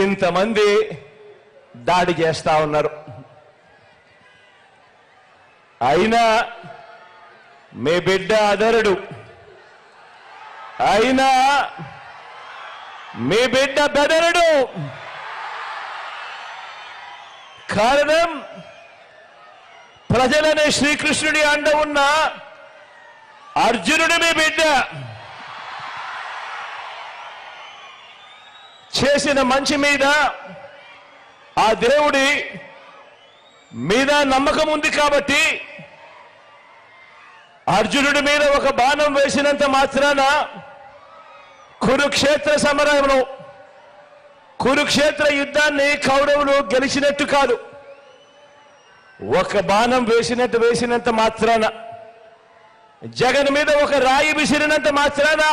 ఇంతమంది దాడి చేస్తా ఉన్నారు. అయినా మీ బిడ్డ అదరుడు, అయినా మీ బిడ్డ బెదరుడు. కారణం ప్రజలనే శ్రీకృష్ణుడి అండ ఉన్న అర్జునుడి మీ బిడ్డ. చేసిన మంచి మీద ఆ దేవుడి మీద నమ్మకం ఉంది కాబట్టి అర్జునుడి మీద ఒక బాణం వేసినంత మాత్రాన కురుక్షేత్ర సమరంలో కురుక్షేత్ర యుద్ధాన్ని కౌరవులు గెలిచినట్టు కాదు. ఒక బాణం వేసినంత మాత్రాన, జగన్ మీద ఒక రాయి విసిరినంత మాత్రాన